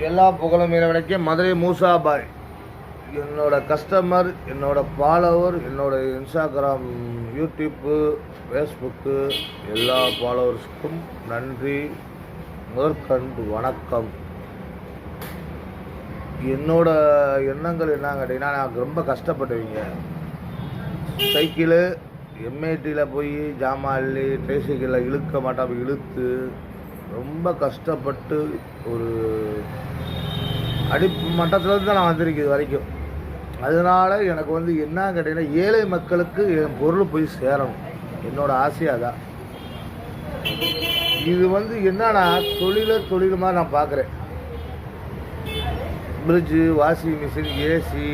எல்லா புகழும் இறைவனுக்கே. மதுரை மூசாபாய் என்னோட கஸ்டமர், என்னோட ஃபாலோவர், என்னோட இன்ஸ்டாகிராம், யூடியூப்பு, ஃபேஸ்புக்கு எல்லா ஃபாலோவர்ஸுக்கும் நன்றி, முதற்கண்டு வணக்கம். என்னோட எண்ணங்கள் என்னன்னு கேட்டிங்கன்னா, நான் ரொம்ப கஷ்டப்பட்டுவீங்க. சைக்கிளு எம்ஐடியில் போய் ஜாமான் அள்ளி ட்ரைசைக்கிளில் இழுக்க மாட்டாமல் இழுத்து ரொம்ப கஷ்டப்பட்டு ஒரு அடிப்பு மட்டத்துலேருந்து தான் நான் வந்திருக்கேன் இது வரைக்கும். அதனால் எனக்கு என்ன கேட்டிங்கன்னா, ஏழை மக்களுக்கு என் பொருள் போய் சேரணும், என்னோடய ஆசையாக தான். இது என்னன்னா தொழில் மாதிரி நான் பார்க்குறேன். ஃப்ரிட்ஜு, வாஷிங் மிஷின், ஏசி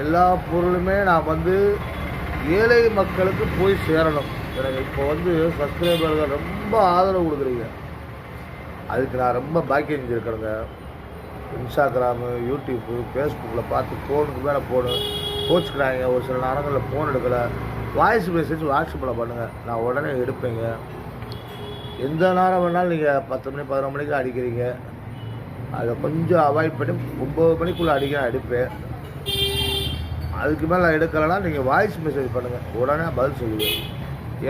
எல்லா பொருளுமே நான் ஏழை மக்களுக்கு போய் சேரணும். எனக்கு இப்போ சப்ஸ்கிரைபர்கள் ரொம்ப ஆதரவு கொடுக்குறீங்க, அதுக்கு நான் ரொம்ப பாக்கியம் செஞ்சுருக்கிறேங்க. இன்ஸ்டாகிராமு, யூடியூப்பு, ஃபேஸ்புக்கில் பார்த்து ஃபோனுக்கு மேலே ஃபோனு கோச்சுக்கிறாங்க. ஒரு சில நேரங்களில் ஃபோன் எடுக்கலை, வாய்ஸ் மெசேஜ் வாட்ஸ்அப்பில் பண்ணுங்கள், நான் உடனே எடுப்பேங்க. எந்த நேரம் வேணாலும் நீங்கள் 10 மணி 11 மணிக்கு அடிக்கிறீங்க, அதை கொஞ்சம் அவாய்ட் பண்ணி 9 மணிக்குள்ளே அடிக்க அடிப்பேன். அதுக்கு மேலே நான் எடுக்கலைன்னா நீங்கள் வாய்ஸ் மெசேஜ் பண்ணுங்கள், உடனே பதில் சொல்லுவேன்.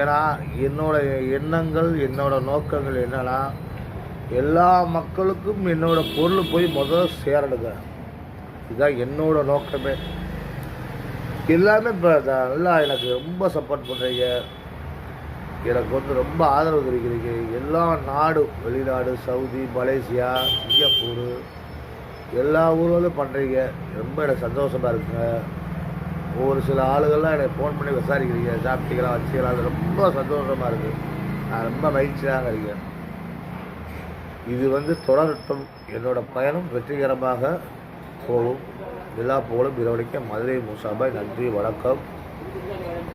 ஏன்னா என்னோடய எண்ணங்கள், என்னோடய நோக்கங்கள் என்னென்னா, எல்லா மக்களுக்கும் என்னோடய பொருள் போய் முதல்ல சேரணுங்க. இதுதான் என்னோடய நோக்கமே. எல்லாமே இப்போ நல்லா எனக்கு ரொம்ப சப்போர்ட் பண்ணுறீங்க, எனக்கு ரொம்ப ஆதரவு தெரிவிக்கிறீங்க. எல்லா நாடு, வெளிநாடு, சவுதி, மலேசியா, சிங்கப்பூர் எல்லா ஊர்களும் பண்ணுறீங்க. ரொம்ப எனக்கு சந்தோஷமாக இருக்குங்க. ஒரு சில ஆளுகள்லாம் எனக்கு ஃபோன் பண்ணி விசாரிக்கிறீங்க, சாப்பிட்டீங்களா, வச்சுக்கலாம், அது ரொம்ப சந்தோஷமாக இருக்குது. நான் ரொம்ப மகிழ்ச்சியாக இருக்கேன். இது தொடரட்டும், என்னோடய பயணம் வெற்றிகரமாக போகும். எல்லா புகழும் இறைவனுக்கே. மதுரை மூசாபாய். நன்றி, வணக்கம்.